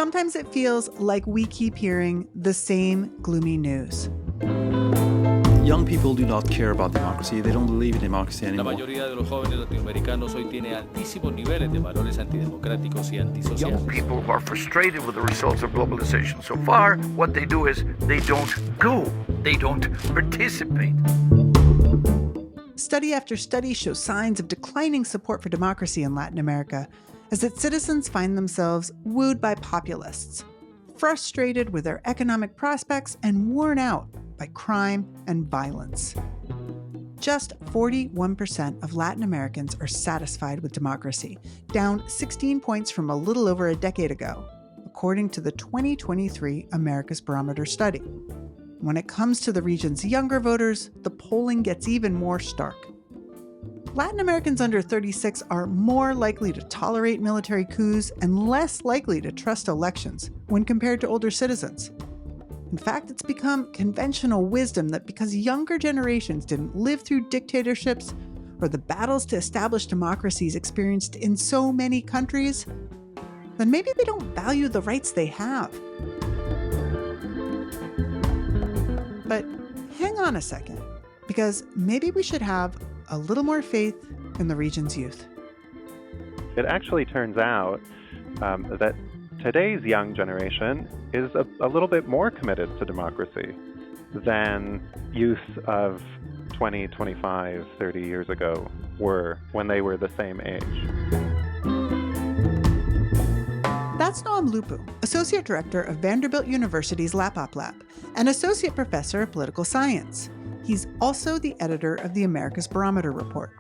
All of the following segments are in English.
sometimes it feels like we keep hearing the same gloomy news. Young people do not care about democracy. They don't believe in democracy anymore. La mayoría de los jóvenes latinoamericanos hoy tiene altísimos niveles de valores antidemocráticos y antisociales. Young people are frustrated with the results of globalization. So far, what they do is they don't go. They don't participate. Study after study shows signs of declining support for democracy in Latin America, as its citizens find themselves wooed by populists, frustrated with their economic prospects and worn out by crime and violence. Just 41% of Latin Americans are satisfied with democracy, down 16 points from a little over a decade ago, according to the 2023 AmericasBarometer study. When it comes to the region's younger voters, the polling gets even more stark. Latin Americans under 36 are more likely to tolerate military coups and less likely to trust elections when compared to older citizens. In fact, it's become conventional wisdom that because younger generations didn't live through dictatorships or the battles to establish democracies experienced in so many countries, then maybe they don't value the rights they have. But hang on a second, because maybe we should have a little more faith in the region's youth. It actually turns out that today's young generation is a little bit more committed to democracy than youth of 20, 25, 30 years ago were when they were the same age. That's Noam Lupu, Associate Director of Vanderbilt University's LAPOP Lab and Associate Professor of Political Science. He's also the editor of the AmericasBarometer report.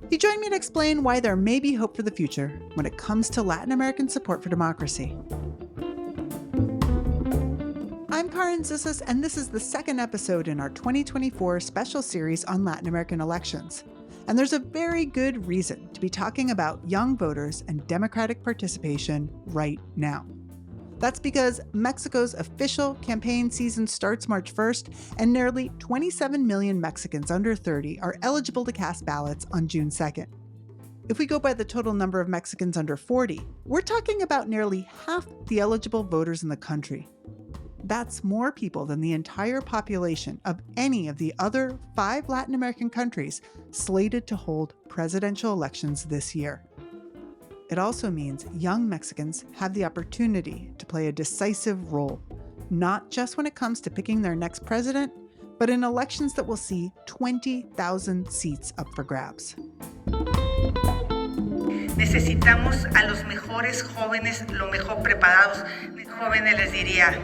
He joined me to explain why there may be hope for the future when it comes to Latin American support for democracy. I'm Karin Zissis, and this is the second episode in our 2024 special series on Latin American elections. And there's a very good reason to be talking about young voters and democratic participation right now. That's because Mexico's official campaign season starts March 1st, and nearly 27 million Mexicans under 30 are eligible to cast ballots on June 2nd. If we go by the total number of Mexicans under 40, we're talking about nearly half the eligible voters in the country. That's more people than the entire population of any of the other 5 Latin American countries slated to hold presidential elections this year. It also means young Mexicans have the opportunity to play a decisive role, not just when it comes to picking their next president, but in elections that will see 20,000 seats up for grabs. Necesitamos a los mejores jóvenes, lo mejor preparados. Jóvenes les diría,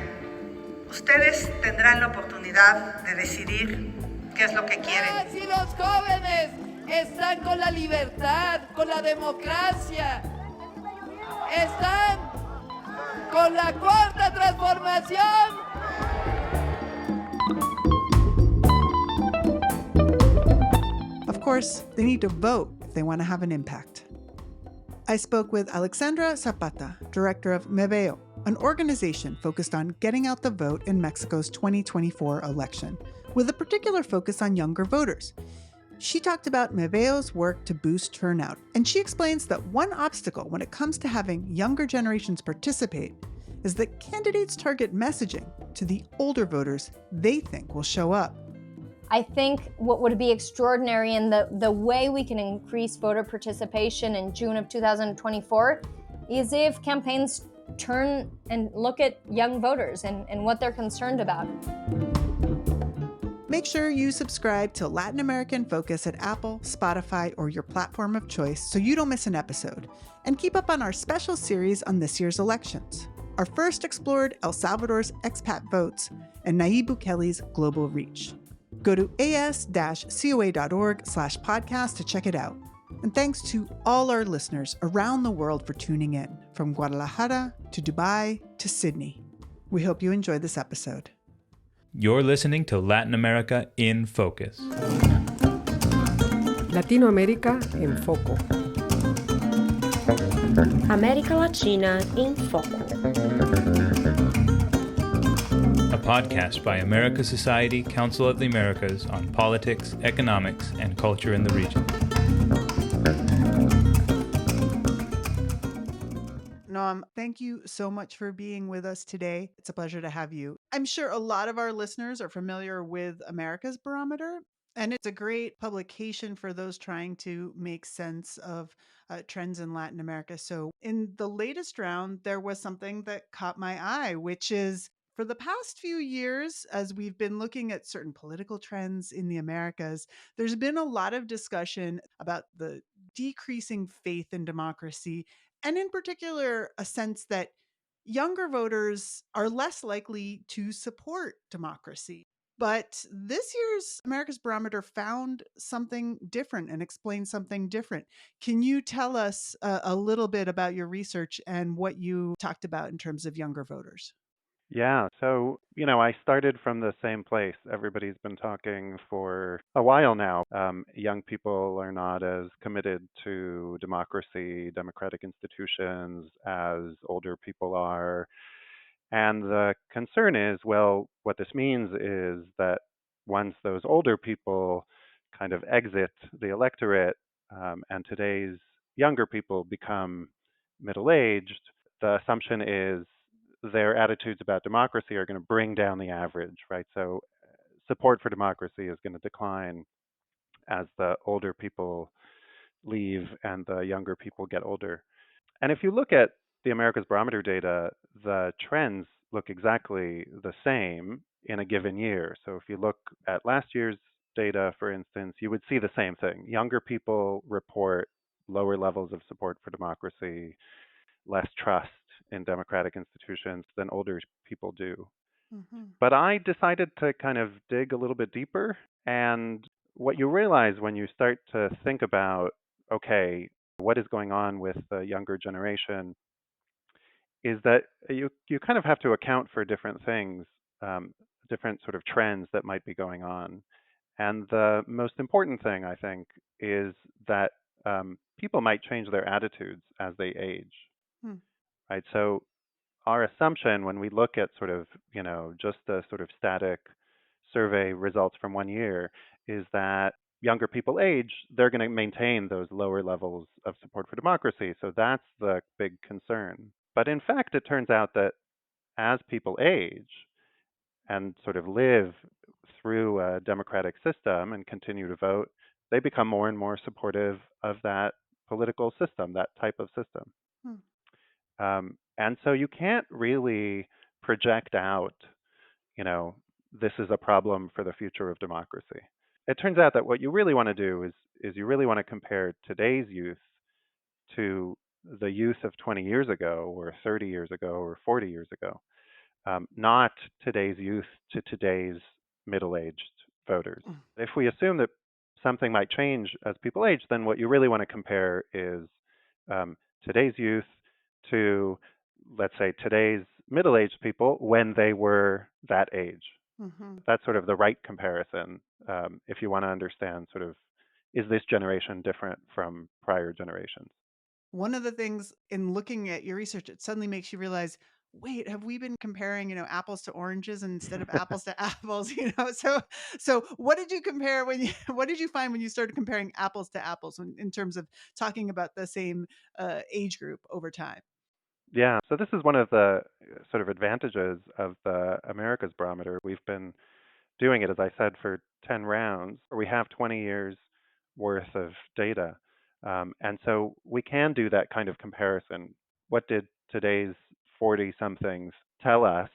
ustedes tendrán la oportunidad de decidir qué es lo que quieren. Si los jóvenes están con la libertad, con la democracia, están con la cuarta transformación. Of course, they need to vote if they want to have an impact. I spoke with Alexandra Zapata, director of Me Veo, an organization focused on getting out the vote in Mexico's 2024 election, with a particular focus on younger voters. She talked about Me Veo's work to boost turnout, and she explains that one obstacle when it comes to having younger generations participate is that candidates target messaging to the older voters they think will show up. I think what would be extraordinary in the way we can increase voter participation in June of 2024 is if campaigns turn and look at young voters and what they're concerned about. Make sure you subscribe to Latin American Focus at Apple, Spotify, or your platform of choice so you don't miss an episode. And keep up on our special series on this year's elections. Our first explored El Salvador's expat votes and Nayib Bukele's global reach. Go to as-coa.org/podcast to check it out. And thanks to all our listeners around the world for tuning in, from Guadalajara to Dubai to Sydney. We hope you enjoyed this episode. You're listening to Latin America in Focus. Latinoamérica en Foco. América Latina em Foco. A podcast by America Society, Council of the Americas on politics, economics, and culture in the region. No, Noam, thank you so much for being with us today. It's a pleasure to have you. I'm sure a lot of our listeners are familiar with America's Barometer, and it's a great publication for those trying to make sense of trends in Latin America. So, in the latest round, there was something that caught my eye, which is for the past few years, as we've been looking at certain political trends in the Americas, there's been a lot of discussion about the decreasing faith in democracy, and in particular, a sense that younger voters are less likely to support democracy. But this year's America's Barometer found something different and explained something different. Can you tell us a little bit about your research and what you talked about in terms of younger voters? Yeah, so, I started from the same place. Everybody's been talking for a while now. Young people are not as committed to democracy, democratic institutions as older people are. And the concern is, well, what this means is that once those older people kind of exit the electorate, and today's younger people become middle aged, the assumption is their attitudes about democracy are going to bring down the average, right? So support for democracy is going to decline as the older people leave and the younger people get older. And if you look at the America's Barometer data, the trends look exactly the same in a given year. So if you look at last year's data, for instance, you would see the same thing. Younger people report lower levels of support for democracy, less trust in democratic institutions than older people do. Mm-hmm. But I decided to kind of dig a little bit deeper. And what you realize when you start to think about, okay, what is going on with the younger generation is that you kind of have to account for different things, different sort of trends that might be going on. And the most important thing, I think, is that people might change their attitudes as they age, Hmm. right? So our assumption when we look at sort of, just the sort of static survey results from one year is that younger people age, they're going to maintain those lower levels of support for democracy. So that's the big concern. But in fact, it turns out that as people age and sort of live through a democratic system and continue to vote, they become more and more supportive of that political system, that type of system. Hmm. And so you can't really project out, this is a problem for the future of democracy. It turns out that what you really want to do is you really want to compare today's youth to the youth of 20 years ago or 30 years ago or 40 years ago, not today's youth to today's middle-aged voters. Mm. If we assume that something might change as people age, then what you really want to compare is today's youth to, let's say, today's middle-aged people when they were that age. Mm-hmm. That's sort of the right comparison if you want to understand sort of, is this generation different from prior generations? One of the things in looking at your research, it suddenly makes you realize, wait, have we been comparing, apples to oranges instead of apples to apples? So what did you compare what did you find when you started comparing apples to apples in terms of talking about the same age group over time? Yeah, so this is one of the sort of advantages of the America's Barometer. We've been doing it, as I said, for 10 rounds. We have 20 years worth of data. And so we can do that kind of comparison. What did today's 40 somethings tell us,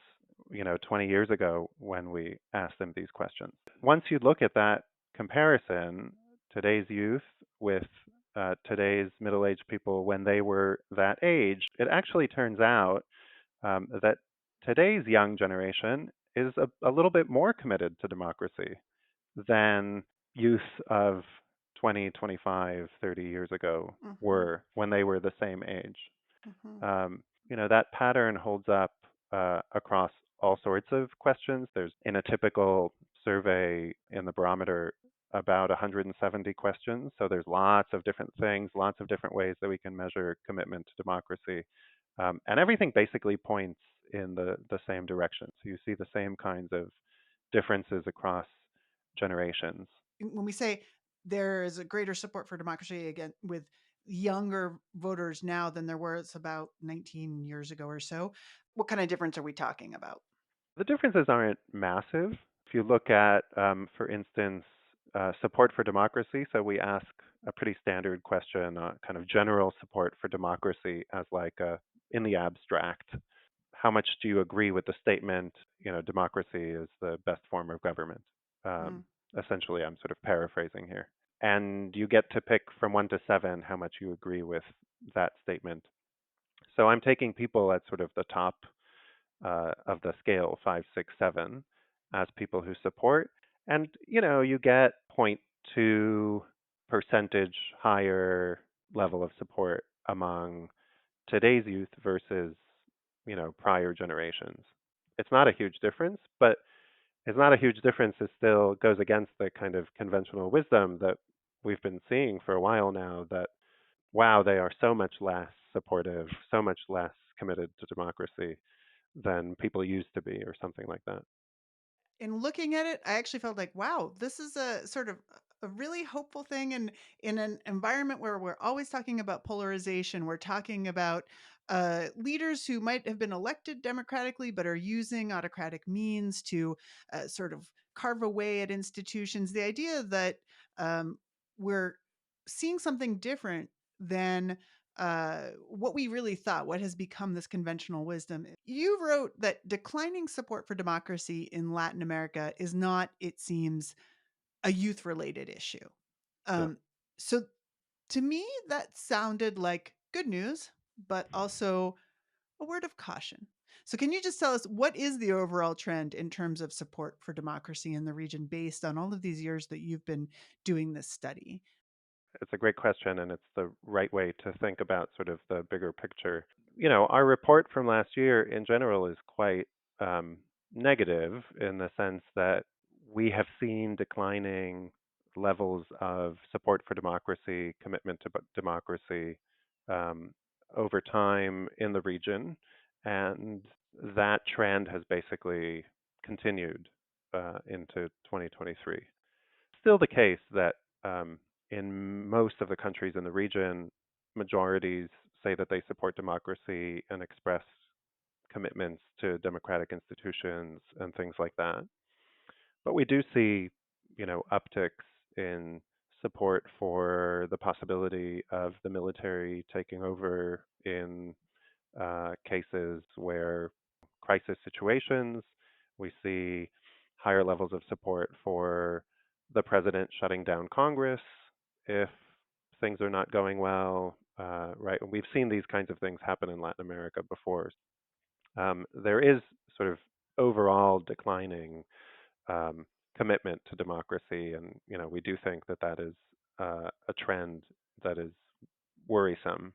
20 years ago when we asked them these questions? Once you look at that comparison, today's youth with today's middle aged people when they were that age, it actually turns out that today's young generation is a little bit more committed to democracy than youth of 20, 25, 30 years ago Mm-hmm. were when they were the same age. Mm-hmm. That pattern holds up across all sorts of questions. There's, in a typical survey in the barometer, about 170 questions. So there's lots of different things, lots of different ways that we can measure commitment to democracy. And everything basically points in the same direction. So you see the same kinds of differences across generations. When we say there is a greater support for democracy again with younger voters now than there was about 19 years ago or so. What kind of difference are we talking about? The differences aren't massive. If you look at, for instance, support for democracy, so we ask a pretty standard question, kind of general support for democracy as like in the abstract. How much do you agree with the statement, democracy is the best form of government? Essentially, I'm sort of paraphrasing here. And you get to pick from 1 to 7 how much you agree with that statement. So I'm taking people at sort of the top of the scale, 5, 6, 7, as people who support. And, you get 0.2 percentage higher level of support among today's youth versus, prior generations. It's not a huge difference, but it's not a huge difference. It still goes against the kind of conventional wisdom that we've been seeing for a while now that, wow, they are so much less supportive, so much less committed to democracy than people used to be, or something like that. In looking at it, I actually felt like, wow, this is a sort of a really hopeful thing. And in an environment where we're always talking about polarization, we're talking about leaders who might have been elected democratically, but are using autocratic means to sort of carve away at institutions. The idea that we're seeing something different than what we really thought, what has become this conventional wisdom. You wrote that declining support for democracy in Latin America is not, it seems, a youth related issue. No. So to me, that sounded like good news, but also a word of caution. So, can you just tell us what is the overall trend in terms of support for democracy in the region based on all of these years that you've been doing this study? It's a great question, and it's the right way to think about sort of the bigger picture. Our report from last year in general is quite negative in the sense that we have seen declining levels of support for democracy, commitment to democracy um, over time in the region, and that trend has basically continued into 2023. Still the case that in most of the countries in the region, majorities say that they support democracy and express commitments to democratic institutions and things like that. But we do see, upticks in support for the possibility of the military taking over in cases where crisis situations. We see higher levels of support for the president shutting down Congress if things are not going well, right? And we've seen these kinds of things happen in Latin America before. There is sort of overall declining commitment to democracy, and we do think that that is a trend that is worrisome.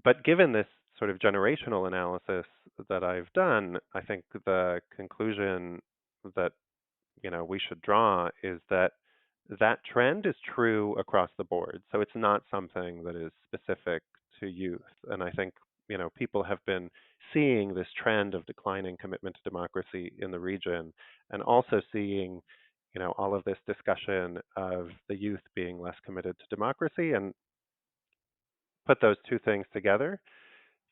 But given this sort of generational analysis that I've done, I think the conclusion that we should draw is that that trend is true across the board. So it's not something that is specific to youth. And I think people have been seeing this trend of declining commitment to democracy in the region, and also seeing all of this discussion of the youth being less committed to democracy, and put those two things together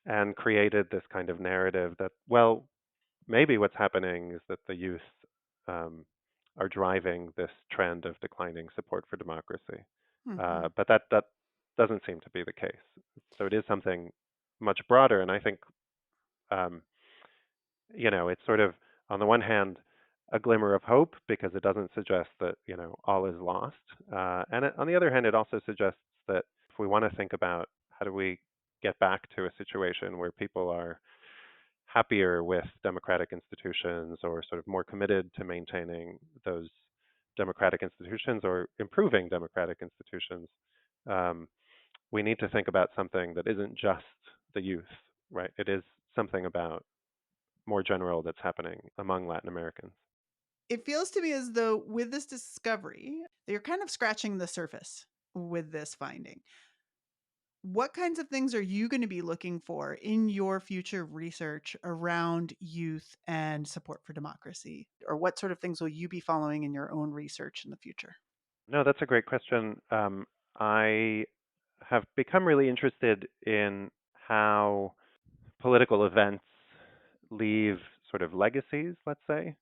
and created this kind of narrative that, well, maybe what's happening is that the youth are driving this trend of declining support for democracy. But that doesn't seem to be the case. So it is something much broader. And I think, it's sort of, on the one hand, a glimmer of hope because it doesn't suggest that, all is lost. And on the other hand, it also suggests that if we want to think about how do we get back to a situation where people are happier with democratic institutions, or sort of more committed to maintaining those democratic institutions or improving democratic institutions, we need to think about something that isn't just the youth, right? It is something about more general that's happening among Latin Americans. It feels to me as though with this discovery, you're kind of scratching the surface with this finding. What kinds of things are you going to be looking for in your future research around youth and support for democracy? Or what sort of things will you be following in your own research in the future? No, that's a great question. I have become really interested in how political events leave sort of legacies, let's say,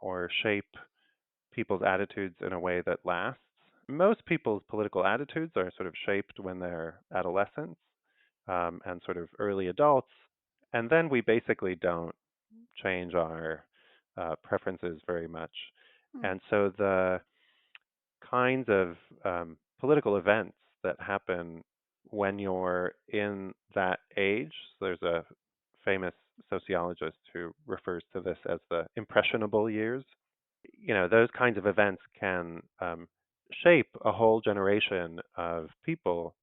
or shape people's attitudes in a way that lasts. Most people's political attitudes are sort of shaped when they're adolescents and sort of early adults, and then we basically don't change our preferences very much. And so the kinds of political events that happen when you're in that age, there's a famous sociologist who refers to this as the impressionable years. Those kinds of events can shape a whole generation of people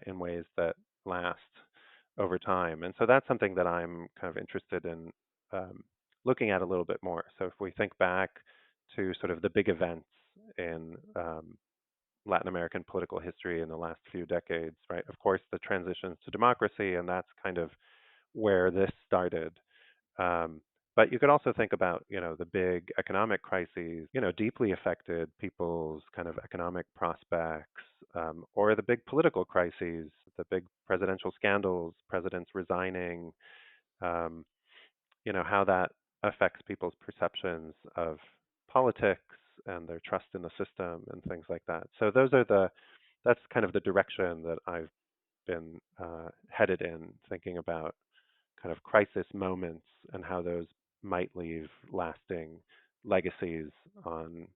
in ways that last over time. And so that's something that I'm kind of interested in looking at a little bit more. So if we think back to sort of the big events in Latin American political history in the last few decades, right? Of course, the transitions to democracy, and that's kind of where this started. But you could also think about, the big economic crises, deeply affected people's kind of economic prospects, or the big political crises, the big presidential scandals, presidents resigning, um, how that affects people's perceptions of politics and their trust in the system and things like that. So that's kind of the direction that I've been headed in, thinking about kind of crisis moments and how those might leave lasting legacies on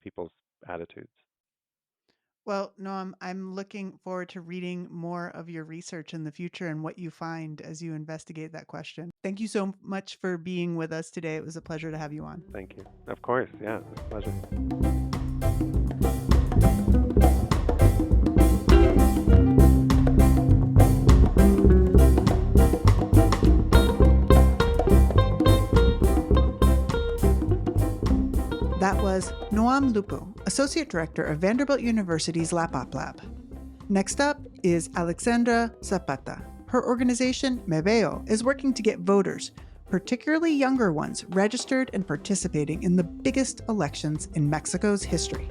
people's attitudes. Well, Noam, I'm looking forward to reading more of your research in the future and what you find as you investigate that question. Thank you so much for being with us today. It was a pleasure to have you on. Thank you. Of course. Yeah, it was a pleasure. That was Noam Lupu, Associate Director of Vanderbilt University's LAPOP Lab. Next up is Alexandra Zapata. Her organization, Me Veo, is working to get voters, particularly younger ones, registered and participating in the biggest elections in Mexico's history.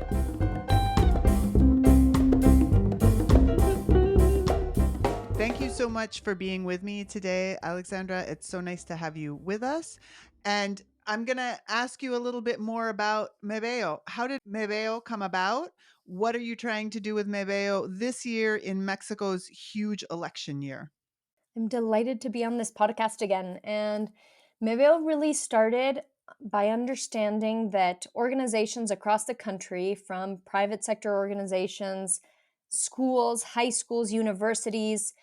Thank you so much for being with me today, Alexandra. It's so nice to have you with us. And I'm going to ask you a little bit more about Me Veo. How did Me Veo come about? What are you trying to do with Me Veo this year in Mexico's huge election year? I'm delighted to be on this podcast again. And Me Veo really started by understanding that organizations across the country, from private sector organizations, schools, high schools, universities,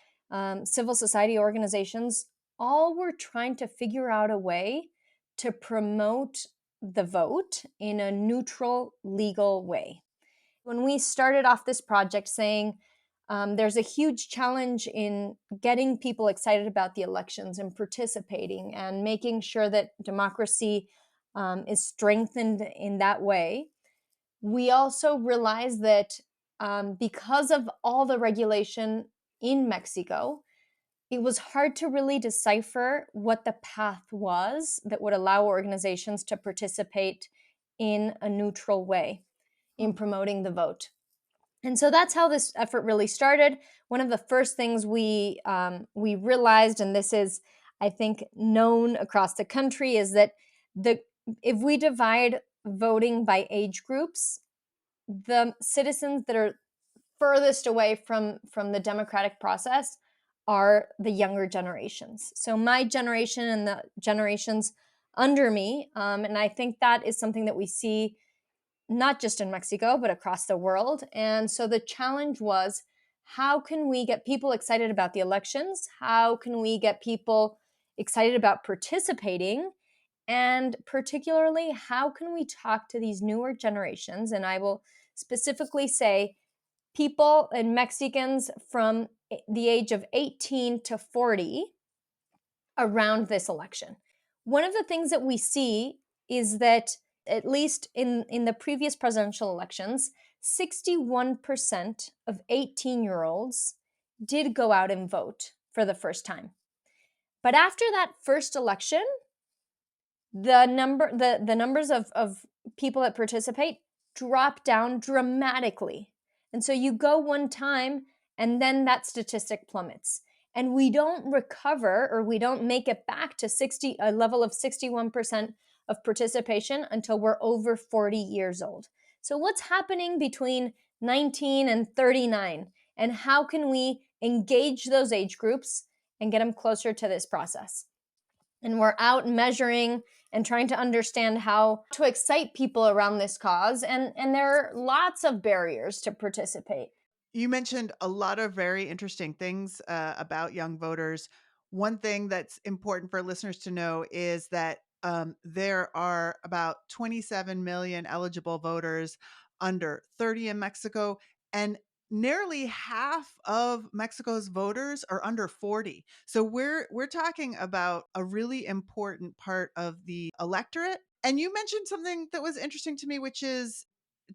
civil society organizations, all were trying to figure out a way to promote the vote in a neutral, legal way. When we started off this project saying there's a huge challenge in getting people excited about the elections and participating and making sure that democracy is strengthened in that way, we also realized that because of all the regulation in Mexico, it was hard to really decipher what the path was that would allow organizations to participate in a neutral way in promoting the vote. And so that's how this effort really started. One of the first things we realized, and this is, I think, known across the country, is that if we divide voting by age groups, the citizens that are furthest away from the democratic process are the younger generations. So my generation and the generations under me, and I think that is something that we see not just in Mexico, but across the world. And so the challenge was, how can we get people excited about the elections? How can we get people excited about participating? And particularly, how can we talk to these newer generations? And I will specifically say people and Mexicans from the age of 18 to 40 around this election. One of the things that we see is that, at least in the previous presidential elections, 61% of 18-year-olds did go out and vote for the first time. But after that first election, the numbers of people that participate drop down dramatically. And so you go one time and then that statistic plummets. And we don't recover, or we don't make it back to a level of 61% of participation until we're over 40 years old. So what's happening between 19 and 39? And how can we engage those age groups and get them closer to this process? And we're out measuring and trying to understand how to excite people around this cause. And there are lots of barriers to participate. You mentioned a lot of very interesting things about young voters. One thing that's important for listeners to know is that there are about 27 million eligible voters under 30 in Mexico, and nearly half of Mexico's voters are under 40. So we're talking about a really important part of the electorate. And you mentioned something that was interesting to me, which is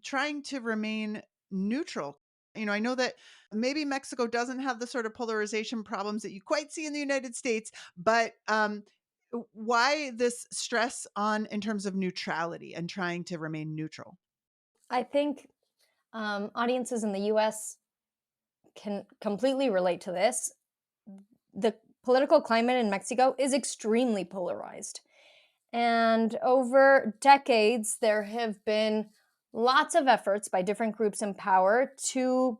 trying to remain neutral. I know that maybe Mexico doesn't have the sort of polarization problems that you quite see in the United States, but why this stress on in terms of neutrality and trying to remain neutral? I think audiences in the US can completely relate to this. The political climate in Mexico is extremely polarized. And over decades, there have been lots of efforts by different groups in power to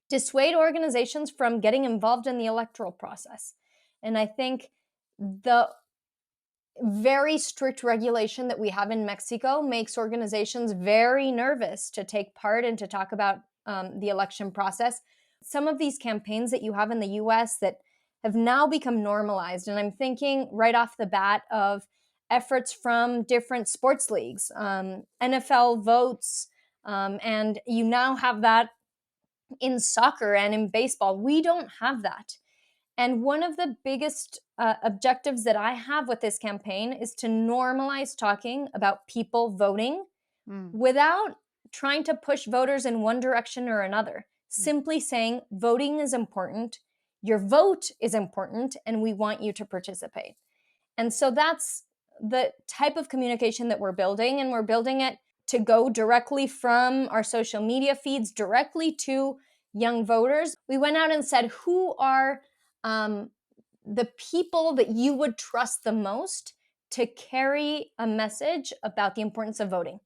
dissuade organizations from getting involved in the electoral process. And I think the very strict regulation that we have in Mexico makes organizations very nervous to take part and to talk about the election process. Some of these campaigns that you have in the US that have now become normalized, and I'm thinking right off the bat of efforts from different sports leagues, NFL votes, and you now have that in soccer and in baseball. We don't have that. And one of the biggest objectives that I have with this campaign is to normalize talking about people voting without trying to push voters in one direction or another. Simply saying voting is important, your vote is important, and we want you to participate. And so that's the type of communication that we're building, and we're building it to go directly from our social media feeds directly to young voters. We went out and said, who are the people that you would trust the most to carry a message about the importance of voting?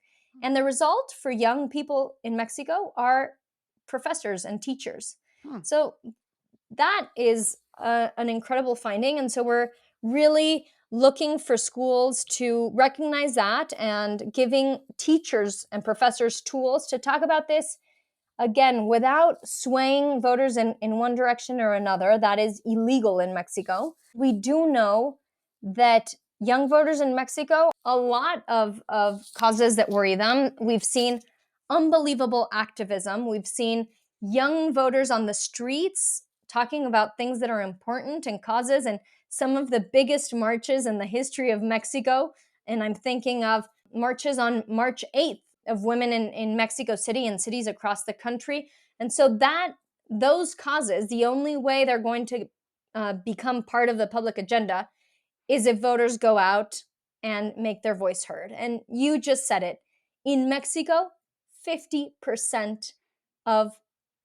And the result for young people in Mexico are professors and teachers. So that is an incredible finding. And so we're really looking for schools to recognize that and giving teachers and professors tools to talk about this, again, without swaying voters in one direction or another. That is illegal in Mexico. We do know that young voters in Mexico, a lot of causes that worry them. We've seen unbelievable activism. We've seen young voters on the streets talking about things that are important and causes, and some of the biggest marches in the history of Mexico. And I'm thinking of marches on March 8th of women in Mexico City and cities across the country. And so those causes, the only way they're going to become part of the public agenda is if voters go out and make their voice heard. And you just said it. In Mexico, 50% of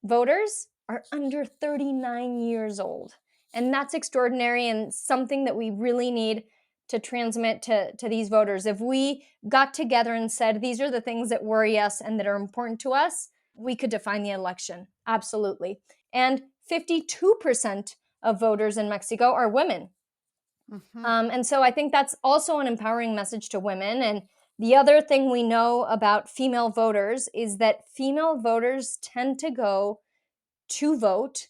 voters are under 39 years old. And that's extraordinary and something that we really need to transmit to these voters. If we got together and said, these are the things that worry us and that are important to us, we could define the election. Absolutely. And 52% of voters in Mexico are women. And so I think that's also an empowering message to women. And the other thing we know about female voters is that female voters tend to go to vote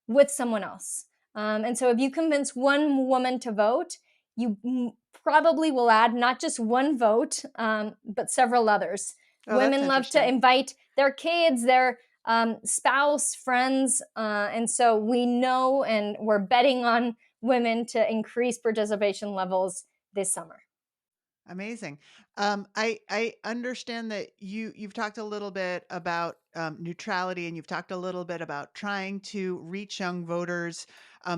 with someone else. And so if you convince one woman to vote, you probably will add not just one vote, but several others. Women love to invite their kids, their spouse, friends. And so we know, and we're betting on women to increase participation levels this summer. Amazing. I understand that you've talked a little bit about neutrality, and you've talked a little bit about trying to reach young voters.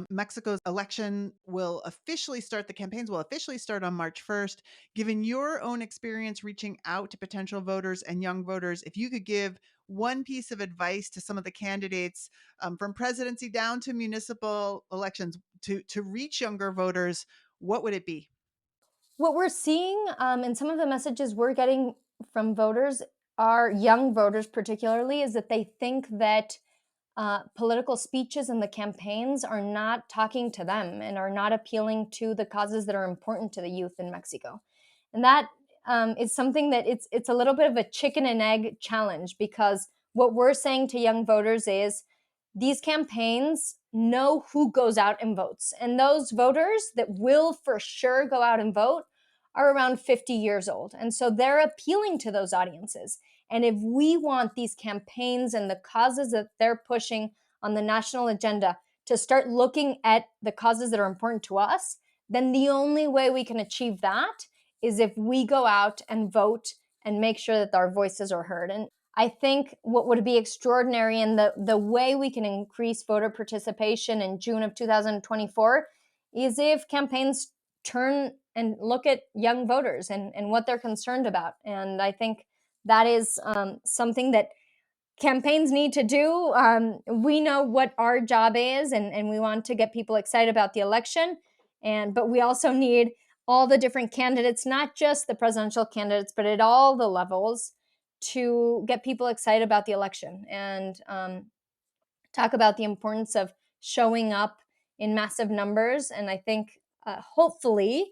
Mexico's election will officially start, the campaigns will officially start on March 1st. Given your own experience reaching out to potential voters and young voters, if you could give one piece of advice to some of the candidates from presidency down to municipal elections to reach younger voters, what would it be? What we're seeing and some of the messages we're getting from voters, are young voters particularly, is that they think that political speeches and the campaigns are not talking to them and are not appealing to the causes that are important to the youth in Mexico. And that is something that it's a little bit of a chicken and egg challenge, because what we're saying to young voters is these campaigns know who goes out and votes. And those voters that will for sure go out and vote are around 50 years old. And so they're appealing to those audiences. And if we want these campaigns and the causes that they're pushing on the national agenda to start looking at the causes that are important to us, then the only way we can achieve that is if we go out and vote and make sure that our voices are heard. And I think what would be extraordinary in the way we can increase voter participation in June of 2024 is if campaigns turn and look at young voters and what they're concerned about. And I think that is something that campaigns need to do. We know what our job is, and we want to get people excited about the election. But we also need all the different candidates, not just the presidential candidates, but at all the levels, to get people excited about the election and talk about the importance of showing up in massive numbers. And I think hopefully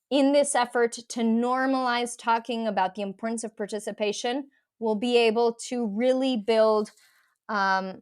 in this effort to normalize talking about the importance of participation, we'll be able to really build a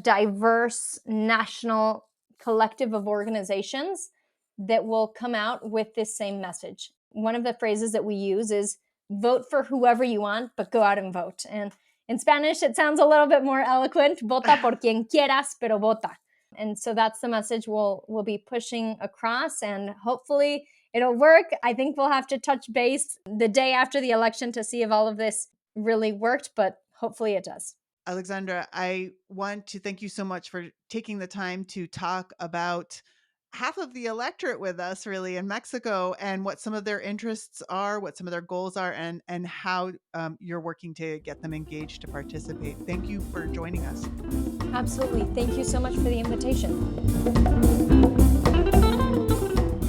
diverse national collective of organizations that will come out with this same message. One of the phrases that we use is vote for whoever you want, but go out and vote. And in Spanish, it sounds a little bit more eloquent. Vota por quien quieras, pero vota. And so that's the message we'll be pushing across, and hopefully it'll work. I think we'll have to touch base the day after the election to see if all of this really worked, but hopefully it does. Alexandra, I want to thank you so much for taking the time to talk about half of the electorate with us, really, in Mexico, and what some of their interests are, what some of their goals are, and how you're working to get them engaged to participate. Thank you for joining us. Absolutely. Thank you so much for the invitation.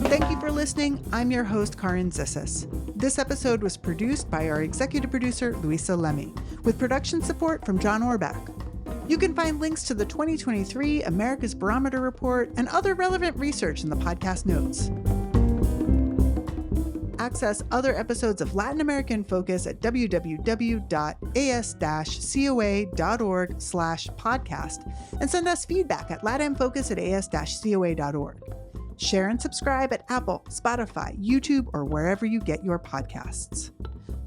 Thank you for listening. I'm your host, Karin Zissis. This episode was produced by our executive producer, Luisa Lemmy, with production support from John Orbach. You can find links to the 2023 America's Barometer report and other relevant research in the podcast notes. Access other episodes of Latin American Focus at www.as-coa.org/podcast and send us feedback at latinfocus@as-coa.org. Share and subscribe at Apple, Spotify, YouTube, or wherever you get your podcasts.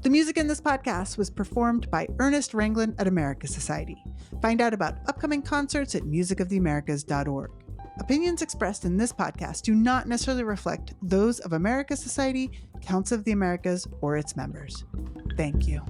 The music in this podcast was performed by Ernest Ranglin at America Society. Find out about upcoming concerts at musicoftheamericas.org. Opinions expressed in this podcast do not necessarily reflect those of America Society, Council of the Americas, or its members. Thank you.